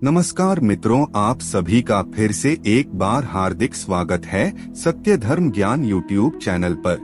नमस्कार मित्रों, आप सभी का फिर से एक बार हार्दिक स्वागत है सत्य धर्म ज्ञान यूट्यूब चैनल पर।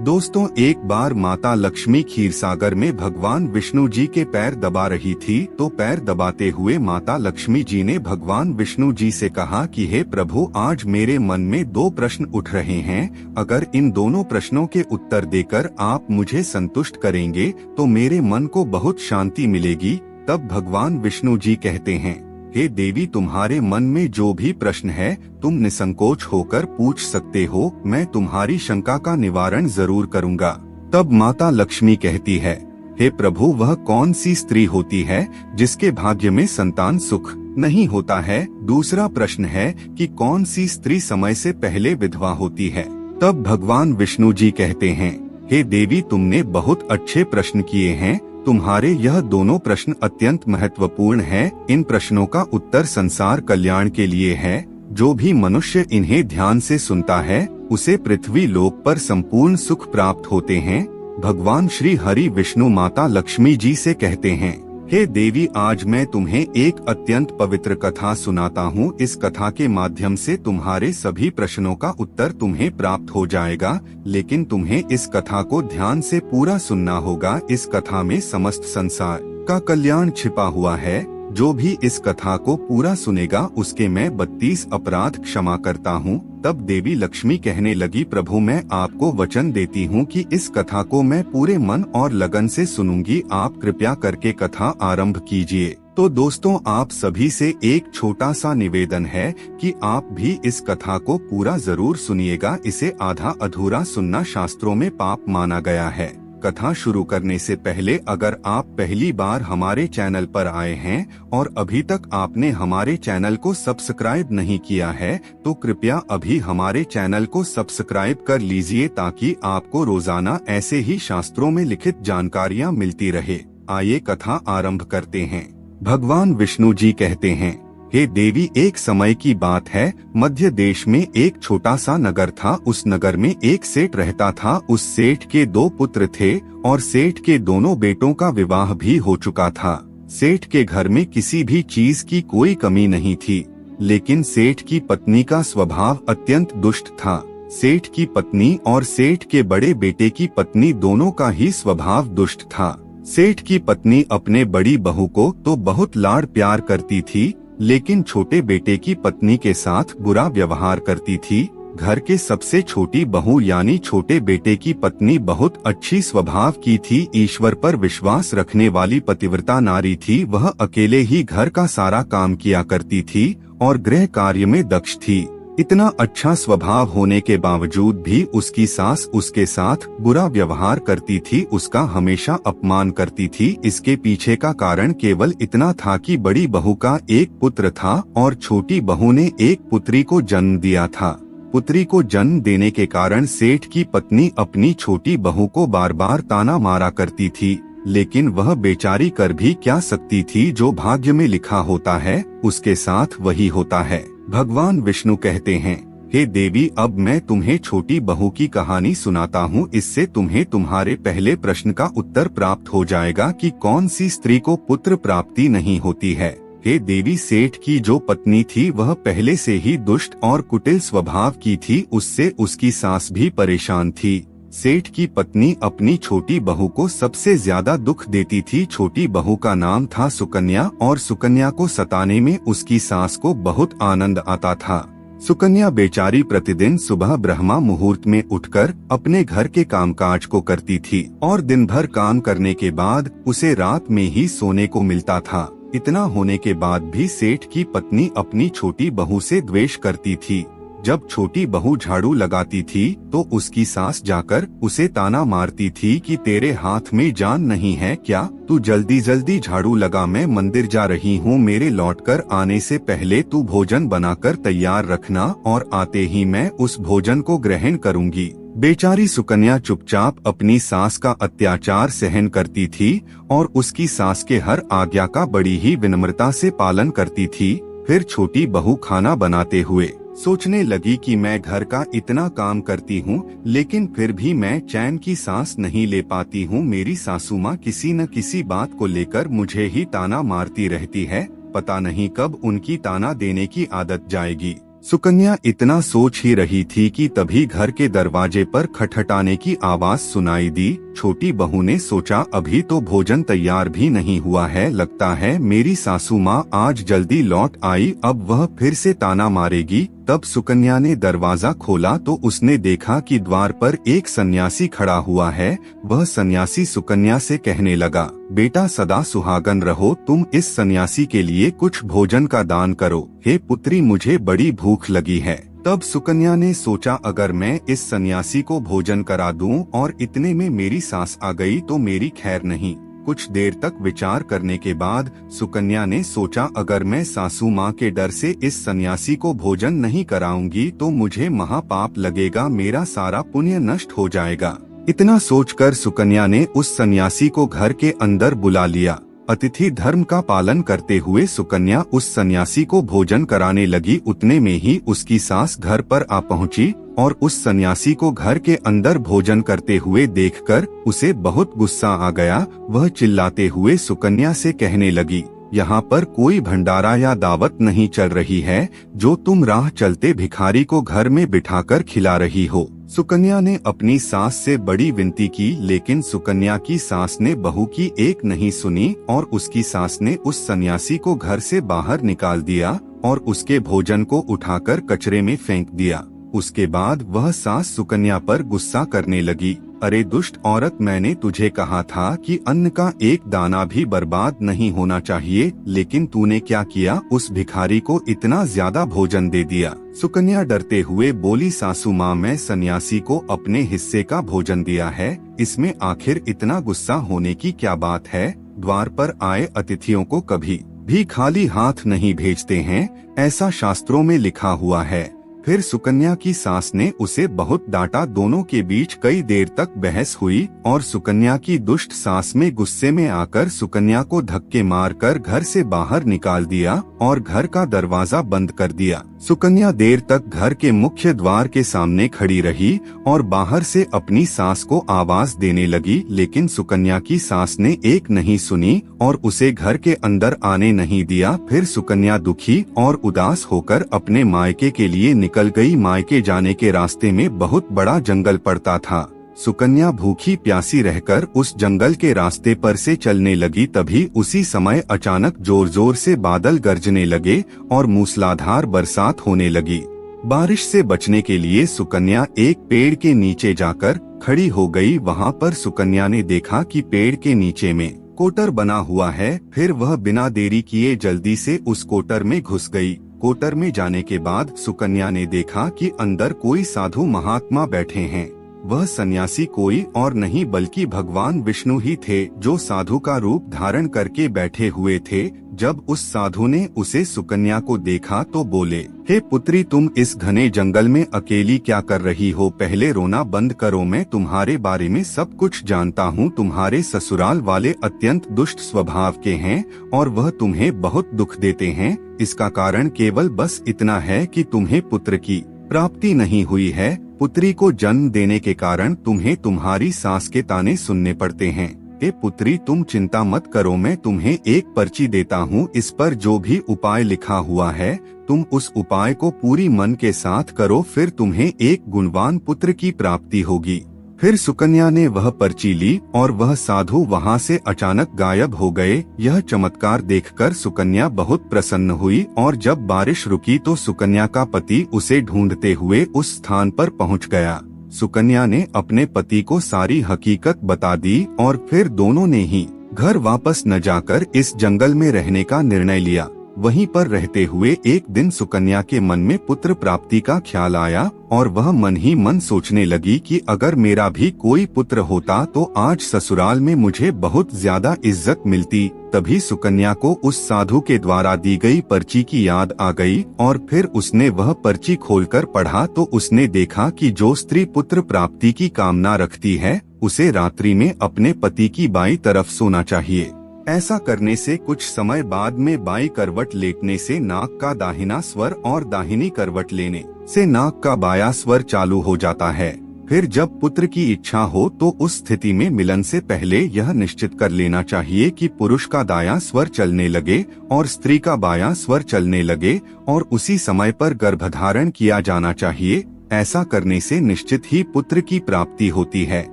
दोस्तों, एक बार माता लक्ष्मी क्षीरसागर में भगवान विष्णु जी के पैर दबा रही थी तो पैर दबाते हुए माता लक्ष्मी जी ने भगवान विष्णु जी से कहा कि हे प्रभु, आज मेरे मन में दो प्रश्न उठ रहे हैं। अगर इन दोनों प्रश्नों के उत्तर देकर आप मुझे संतुष्ट करेंगे तो मेरे मन को बहुत शांति मिलेगी। तब भगवान विष्णु जी कहते हैं, हे देवी, तुम्हारे मन में जो भी प्रश्न है तुम निसंकोच होकर पूछ सकते हो, मैं तुम्हारी शंका का निवारण जरूर करूंगा। तब माता लक्ष्मी कहती है, हे प्रभु, वह कौन सी स्त्री होती है जिसके भाग्य में संतान सुख नहीं होता है? दूसरा प्रश्न है कि कौन सी स्त्री समय से पहले विधवा होती है? तब भगवान विष्णु जी कहते हैं, हे देवी, तुमने बहुत अच्छे प्रश्न किए हैं। तुम्हारे यह दोनों प्रश्न अत्यंत महत्वपूर्ण हैं। इन प्रश्नों का उत्तर संसार कल्याण के लिए है। जो भी मनुष्य इन्हें ध्यान से सुनता है उसे पृथ्वी लोक पर संपूर्ण सुख प्राप्त होते हैं। भगवान श्री हरि विष्णु माता लक्ष्मी जी से कहते हैं, हे देवी, आज मैं तुम्हें एक अत्यंत पवित्र कथा सुनाता हूँ। इस कथा के माध्यम से तुम्हारे सभी प्रश्नों का उत्तर तुम्हें प्राप्त हो जाएगा, लेकिन तुम्हें इस कथा को ध्यान से पूरा सुनना होगा। इस कथा में समस्त संसार का कल्याण छिपा हुआ है। जो भी इस कथा को पूरा सुनेगा उसके मैं 32 अपराध क्षमा करता हूँ। तब देवी लक्ष्मी कहने लगी, प्रभु, मैं आपको वचन देती हूँ कि इस कथा को मैं पूरे मन और लगन से सुनूंगी। आप कृपया करके कथा आरंभ कीजिए। तो दोस्तों, आप सभी से एक छोटा सा निवेदन है कि आप भी इस कथा को पूरा जरूर सुनिएगा। इसे आधा अधूरा सुनना शास्त्रों में पाप माना गया है। कथा शुरू करने से पहले अगर आप पहली बार हमारे चैनल पर आए हैं और अभी तक आपने हमारे चैनल को सब्सक्राइब नहीं किया है तो कृपया अभी हमारे चैनल को सब्सक्राइब कर लीजिए ताकि आपको रोजाना ऐसे ही शास्त्रों में लिखित जानकारियाँ मिलती रहे। आइए कथा आरंभ करते हैं। भगवान विष्णु जी कहते हैं, हे देवी, एक समय की बात है। मध्य देश में एक छोटा सा नगर था। उस नगर में एक सेठ रहता था। उस सेठ के 2 पुत्र थे और सेठ के दोनों बेटों का विवाह भी हो चुका था। सेठ के घर में किसी भी चीज की कोई कमी नहीं थी, लेकिन सेठ की पत्नी का स्वभाव अत्यंत दुष्ट था। सेठ की पत्नी और सेठ के बड़े बेटे की पत्नी दोनों का ही स्वभाव दुष्ट था। सेठ की पत्नी अपने बड़ी बहू को तो बहुत लाड़ प्यार करती थी, लेकिन छोटे बेटे की पत्नी के साथ बुरा व्यवहार करती थी। घर के सबसे छोटी बहू यानी छोटे बेटे की पत्नी बहुत अच्छी स्वभाव की थी, ईश्वर पर विश्वास रखने वाली पतिव्रता नारी थी। वह अकेले ही घर का सारा काम किया करती थी और गृह कार्य में दक्ष थी। इतना अच्छा स्वभाव होने के बावजूद भी उसकी सास उसके साथ बुरा व्यवहार करती थी, उसका हमेशा अपमान करती थी। इसके पीछे का कारण केवल इतना था कि बड़ी बहू का एक पुत्र था और छोटी बहू ने एक पुत्री को जन्म दिया था। पुत्री को जन्म देने के कारण सेठ की पत्नी अपनी छोटी बहू को बार बार ताना मारा करती थी, लेकिन वह बेचारी कर भी क्या सकती थी। जो भाग्य में लिखा होता है उसके साथ वही होता है। भगवान विष्णु कहते हैं, हे देवी, अब मैं तुम्हें छोटी बहू की कहानी सुनाता हूँ। इससे तुम्हें तुम्हारे पहले प्रश्न का उत्तर प्राप्त हो जाएगा कि कौन सी स्त्री को पुत्र प्राप्ति नहीं होती है। हे देवी, सेठ की जो पत्नी थी वह पहले से ही दुष्ट और कुटिल स्वभाव की थी। उससे उसकी सास भी परेशान थी। सेठ की पत्नी अपनी छोटी बहू को सबसे ज्यादा दुख देती थी। छोटी बहू का नाम था सुकन्या और सुकन्या को सताने में उसकी सास को बहुत आनंद आता था। सुकन्या बेचारी प्रतिदिन सुबह ब्रह्मा मुहूर्त में उठकर अपने घर के कामकाज को करती थी और दिन भर काम करने के बाद उसे रात में ही सोने को मिलता था। इतना होने के बाद भी सेठ की पत्नी अपनी छोटी बहू से द्वेष करती थी। जब छोटी बहू झाड़ू लगाती थी तो उसकी सास जाकर उसे ताना मारती थी कि तेरे हाथ में जान नहीं है क्या? तू जल्दी जल्दी झाड़ू लगा, मैं मंदिर जा रही हूँ। मेरे लौटकर आने से पहले तू भोजन बनाकर तैयार रखना और आते ही मैं उस भोजन को ग्रहण करूँगी। बेचारी सुकन्या चुपचाप अपनी सास का अत्याचार सहन करती थी और उसकी सास के हर आज्ञा का बड़ी ही विनम्रता से पालन करती थी। फिर छोटी बहू खाना बनाते हुए सोचने लगी कि मैं घर का इतना काम करती हूँ लेकिन फिर भी मैं चैन की सांस नहीं ले पाती हूँ। मेरी सासू माँ किसी न किसी बात को लेकर मुझे ही ताना मारती रहती है। पता नहीं कब उनकी ताना देने की आदत जाएगी। सुकन्या इतना सोच ही रही थी कि तभी घर के दरवाजे पर खटखटाने की आवाज सुनाई दी। छोटी बहू ने सोचा अभी तो भोजन तैयार भी नहीं हुआ है, लगता है मेरी सासू माँ आज जल्दी लौट आई, अब वह फिर से ताना मारेगी। तब सुकन्या ने दरवाजा खोला तो उसने देखा कि द्वार पर एक सन्यासी खड़ा हुआ है। वह सन्यासी सुकन्या से कहने लगा, बेटा सदा सुहागन रहो, तुम इस सन्यासी के लिए कुछ भोजन का दान करो। हे पुत्री, मुझे बड़ी भूख लगी है। तब सुकन्या ने सोचा अगर मैं इस सन्यासी को भोजन करा दूं और इतने में मेरी सास आ गई तो मेरी खैर नहीं। कुछ देर तक विचार करने के बाद सुकन्या ने सोचा अगर मैं सासू माँ के डर से इस सन्यासी को भोजन नहीं कराऊंगी तो मुझे महापाप लगेगा, मेरा सारा पुण्य नष्ट हो जाएगा। इतना सोचकर सुकन्या ने उस सन्यासी को घर के अंदर बुला लिया। अतिथि धर्म का पालन करते हुए सुकन्या उस सन्यासी को भोजन कराने लगी। उतने में ही उसकी सास घर पर आ पहुंची और उस सन्यासी को घर के अंदर भोजन करते हुए देखकर उसे बहुत गुस्सा आ गया। वह चिल्लाते हुए सुकन्या से कहने लगी, यहाँ पर कोई भंडारा या दावत नहीं चल रही है जो तुम राह चलते भिखारी को घर में बिठाकर खिला रही हो। सुकन्या ने अपनी सास से बड़ी विनती की, लेकिन सुकन्या की सास ने बहू की एक नहीं सुनी और उसकी सास ने उस सन्यासी को घर से बाहर निकाल दिया और उसके भोजन को उठाकर कचरे में फेंक दिया। उसके बाद वह सास सुकन्या पर गुस्सा करने लगी, अरे दुष्ट औरत, मैंने तुझे कहा था कि अन्न का एक दाना भी बर्बाद नहीं होना चाहिए, लेकिन तूने क्या किया, उस भिखारी को इतना ज्यादा भोजन दे दिया। सुकन्या डरते हुए बोली, सासू माँ, मैं सन्यासी को अपने हिस्से का भोजन दिया है, इसमें आखिर इतना गुस्सा होने की क्या बात है। द्वार पर आए अतिथियों को कभी भी खाली हाथ नहीं भेजते हैं, ऐसा शास्त्रों में लिखा हुआ है। फिर सुकन्या की सास ने उसे बहुत डांटा। दोनों के बीच कई देर तक बहस हुई और सुकन्या की दुष्ट सास में गुस्से में आकर सुकन्या को धक्के मारकर घर से बाहर निकाल दिया और घर का दरवाजा बंद कर दिया। सुकन्या देर तक घर के मुख्य द्वार के सामने खड़ी रही और बाहर से अपनी सास को आवाज देने लगी, लेकिन सुकन्या की सास ने एक नहीं सुनी और उसे घर के अंदर आने नहीं दिया। फिर सुकन्या दुखी और उदास होकर अपने मायके के लिए निकल गई। मायके जाने के रास्ते में बहुत बड़ा जंगल पड़ता था। सुकन्या भूखी प्यासी रहकर उस जंगल के रास्ते पर से चलने लगी। तभी उसी समय अचानक जोर जोर से बादल गरजने लगे और मूसलाधार बरसात होने लगी। बारिश से बचने के लिए सुकन्या एक पेड़ के नीचे जाकर खड़ी हो गई। वहाँ पर सुकन्या ने देखा कि पेड़ के नीचे में कोटर बना हुआ है। फिर वह बिना देरी किए जल्दी से उस कोटर में घुस गई। कोटर में जाने के बाद सुकन्या ने देखा कि अंदर कोई साधु महात्मा बैठे हैं। वह सन्यासी कोई और नहीं बल्कि भगवान विष्णु ही थे, जो साधु का रूप धारण करके बैठे हुए थे। जब उस साधु ने उसे सुकन्या को देखा तो बोले, हे पुत्री, तुम इस घने जंगल में अकेली क्या कर रही हो? पहले रोना बंद करो, मैं तुम्हारे बारे में सब कुछ जानता हूँ। तुम्हारे ससुराल वाले अत्यंत दुष्ट स्वभाव के हैं और वह तुम्हें बहुत दुख देते हैं। इसका कारण केवल बस इतना है कि तुम्हें पुत्र की प्राप्ति नहीं हुई है। पुत्री को जन्म देने के कारण तुम्हें तुम्हारी सास के ताने सुनने पड़ते हैं। हे पुत्री, तुम चिंता मत करो, मैं तुम्हें एक पर्ची देता हूँ। इस पर जो भी उपाय लिखा हुआ है, तुम उस उपाय को पूरी मन के साथ करो, फिर तुम्हें एक गुणवान पुत्र की प्राप्ति होगी। फिर सुकन्या ने वह पर्ची ली और वह साधु वहाँ से अचानक गायब हो गए। यह चमत्कार देखकर सुकन्या बहुत प्रसन्न हुई और जब बारिश रुकी तो सुकन्या का पति उसे ढूंढते हुए उस स्थान पर पहुँच गया। सुकन्या ने अपने पति को सारी हकीकत बता दी और फिर दोनों ने ही घर वापस न जाकर इस जंगल में रहने का निर्णय लिया। वहीं पर रहते हुए एक दिन सुकन्या के मन में पुत्र प्राप्ति का ख्याल आया और वह मन ही मन सोचने लगी कि अगर मेरा भी कोई पुत्र होता तो आज ससुराल में मुझे बहुत ज्यादा इज्जत मिलती। तभी सुकन्या को उस साधु के द्वारा दी गई पर्ची की याद आ गई और फिर उसने वह पर्ची खोलकर पढ़ा तो उसने देखा कि जो स्त्री पुत्र प्राप्ति की कामना रखती है उसे रात्रि में अपने पति की बाईं तरफ सोना चाहिए। ऐसा करने से कुछ समय बाद में बाईं करवट लेटने से नाक का दाहिना स्वर और दाहिनी करवट लेने से नाक का बायां स्वर चालू हो जाता है। फिर जब पुत्र की इच्छा हो तो उस स्थिति में मिलन से पहले यह निश्चित कर लेना चाहिए कि पुरुष का दायां स्वर चलने लगे और स्त्री का बायां स्वर चलने लगे और उसी समय पर गर्भधारण किया जाना चाहिए। ऐसा करने से निश्चित ही पुत्र की प्राप्ति होती है।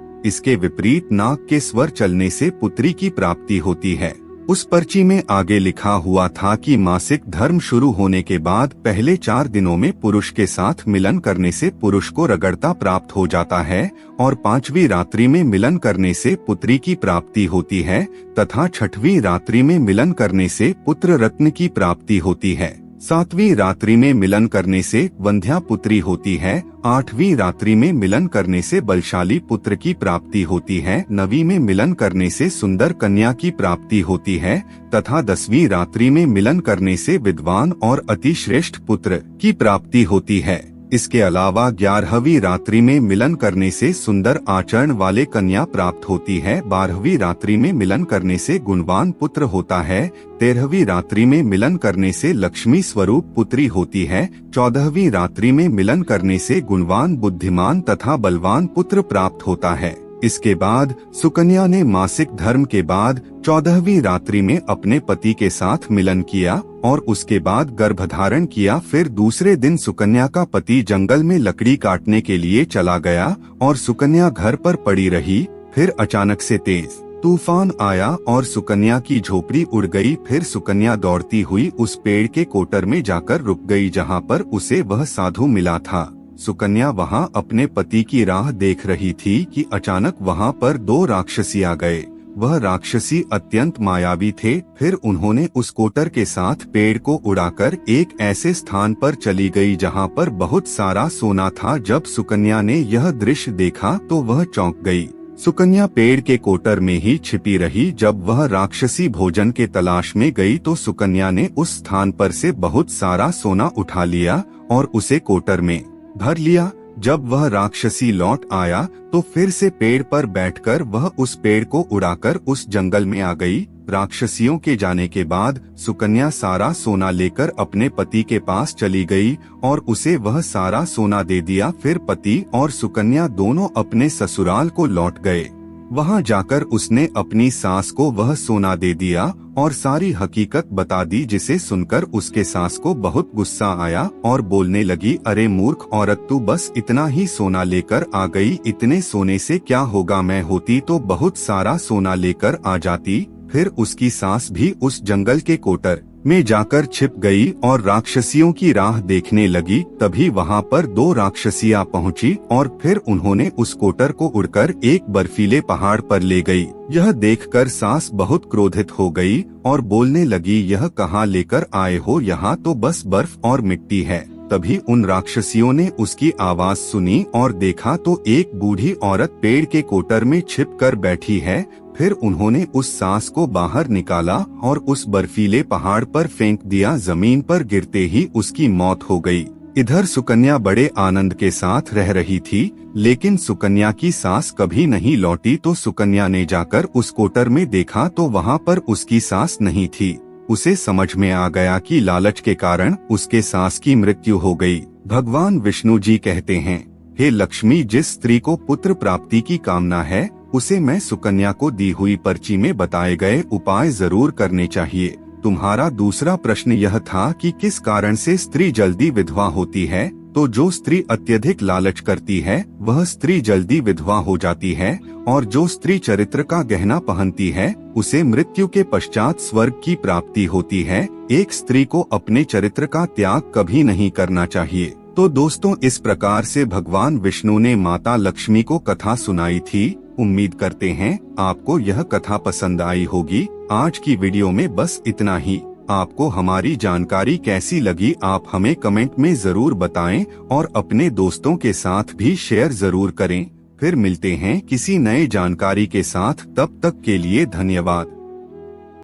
इसके विपरीत नाक के स्वर चलने से पुत्री की प्राप्ति होती है। उस पर्ची में आगे लिखा हुआ था कि मासिक धर्म शुरू होने के बाद पहले 4 दिनों में पुरुष के साथ मिलन करने से पुरुष को रगड़ता प्राप्त हो जाता है और 5वीं रात्रि में मिलन करने से पुत्री की प्राप्ति होती है तथा 6वीं रात्रि में मिलन करने से पुत्र रत्न की प्राप्ति होती है। 7वीं रात्रि में मिलन करने से वंध्या पुत्री होती है। 8वीं रात्रि में मिलन करने से बलशाली पुत्र की प्राप्ति होती है। 9वीं में मिलन करने से सुंदर कन्या की प्राप्ति होती है तथा 10वीं रात्रि में मिलन करने से विद्वान और अतिश्रेष्ठ पुत्र की प्राप्ति होती है। इसके अलावा 11वीं रात्रि में मिलन करने से सुंदर आचरण वाले कन्या प्राप्त होती है। 12वीं रात्रि में मिलन करने से गुणवान पुत्र होता है। 13वीं रात्रि में मिलन करने से लक्ष्मी स्वरूप पुत्री होती है। 14वीं रात्रि में मिलन करने से गुणवान बुद्धिमान तथा बलवान पुत्र प्राप्त होता है। इसके बाद सुकन्या ने मासिक धर्म के बाद 14वीं रात्रि में अपने पति के साथ मिलन किया और उसके बाद गर्भधारण किया। फिर दूसरे दिन सुकन्या का पति जंगल में लकड़ी काटने के लिए चला गया और सुकन्या घर पर पड़ी रही। फिर अचानक से तेज तूफान आया और सुकन्या की झोपड़ी उड़ गई। फिर सुकन्या दौड़ती हुई उस पेड़ के कोटर में जाकर रुक गई जहाँ पर उसे वह साधु मिला था। सुकन्या वहां अपने पति की राह देख रही थी कि अचानक वहां पर 2 राक्षसी आ गए। वह राक्षसी अत्यंत मायावी थे। फिर उन्होंने उस कोटर के साथ पेड़ को उड़ाकर एक ऐसे स्थान पर चली गई जहां पर बहुत सारा सोना था। जब सुकन्या ने यह दृश्य देखा तो वह चौंक गई। सुकन्या पेड़ के कोटर में ही छिपी रही। जब वह राक्षसी भोजन के तलाश में गई तो सुकन्या ने उस स्थान पर से बहुत सारा सोना उठा लिया और उसे कोटर में भर लिया। जब वह राक्षसी लौट आया तो फिर से पेड़ पर बैठकर वह उस पेड़ को उड़ाकर उस जंगल में आ गई। राक्षसियों के जाने के बाद सुकन्या सारा सोना लेकर अपने पति के पास चली गई और उसे वह सारा सोना दे दिया। फिर पति और सुकन्या दोनों अपने ससुराल को लौट गए। वहां जाकर उसने अपनी सास को वह सोना दे दिया और सारी हकीकत बता दी, जिसे सुनकर उसके सास को बहुत गुस्सा आया और बोलने लगी, अरे मूर्ख औरत, तू बस इतना ही सोना लेकर आ गई। इतने सोने से क्या होगा? मैं होती तो बहुत सारा सोना लेकर आ जाती। फिर उसकी सास भी उस जंगल के कोटर में जाकर छिप गई और राक्षसियों की राह देखने लगी। तभी वहां पर 2 राक्षसियां पहुंची और फिर उन्होंने उस कोटर को उड़कर एक बर्फीले पहाड़ पर ले गई। यह देखकर सास बहुत क्रोधित हो गई और बोलने लगी, यह कहाँ लेकर आए हो? यहाँ तो बस बर्फ और मिट्टी है। तभी उन राक्षसियों ने उसकी आवाज सुनी और देखा तो एक बूढ़ी औरत पेड़ के कोटर में छिप कर बैठी है। फिर उन्होंने उस सास को बाहर निकाला और उस बर्फीले पहाड़ पर फेंक दिया। जमीन पर गिरते ही उसकी मौत हो गई। इधर सुकन्या बड़े आनंद के साथ रह रही थी, लेकिन सुकन्या की सास कभी नहीं लौटी। तो सुकन्या ने जाकर उस कोटर में देखा तो वहाँ पर उसकी सास नहीं थी। उसे समझ में आ गया कि लालच के कारण उसके सास की मृत्यु हो गई। भगवान विष्णु जी कहते हैं, हे लक्ष्मी, जिस स्त्री को पुत्र प्राप्ति की कामना है उसे मैं सुकन्या को दी हुई पर्ची में बताए गए उपाय जरूर करने चाहिए। तुम्हारा दूसरा प्रश्न यह था कि किस कारण से स्त्री जल्दी विधवा होती है। तो जो स्त्री अत्यधिक लालच करती है वह स्त्री जल्दी विधवा हो जाती है, और जो स्त्री चरित्र का गहना पहनती है उसे मृत्यु के पश्चात स्वर्ग की प्राप्ति होती है। एक स्त्री को अपने चरित्र का त्याग कभी नहीं करना चाहिए। तो दोस्तों, इस प्रकार से भगवान विष्णु ने माता लक्ष्मी को कथा सुनाई थी। उम्मीद करते हैं आपको यह कथा पसंद आई होगी। आज की वीडियो में बस इतना ही। आपको हमारी जानकारी कैसी लगी आप हमें कमेंट में जरूर बताएं और अपने दोस्तों के साथ भी शेयर जरूर करें। फिर मिलते हैं किसी नए जानकारी के साथ, तब तक के लिए धन्यवाद।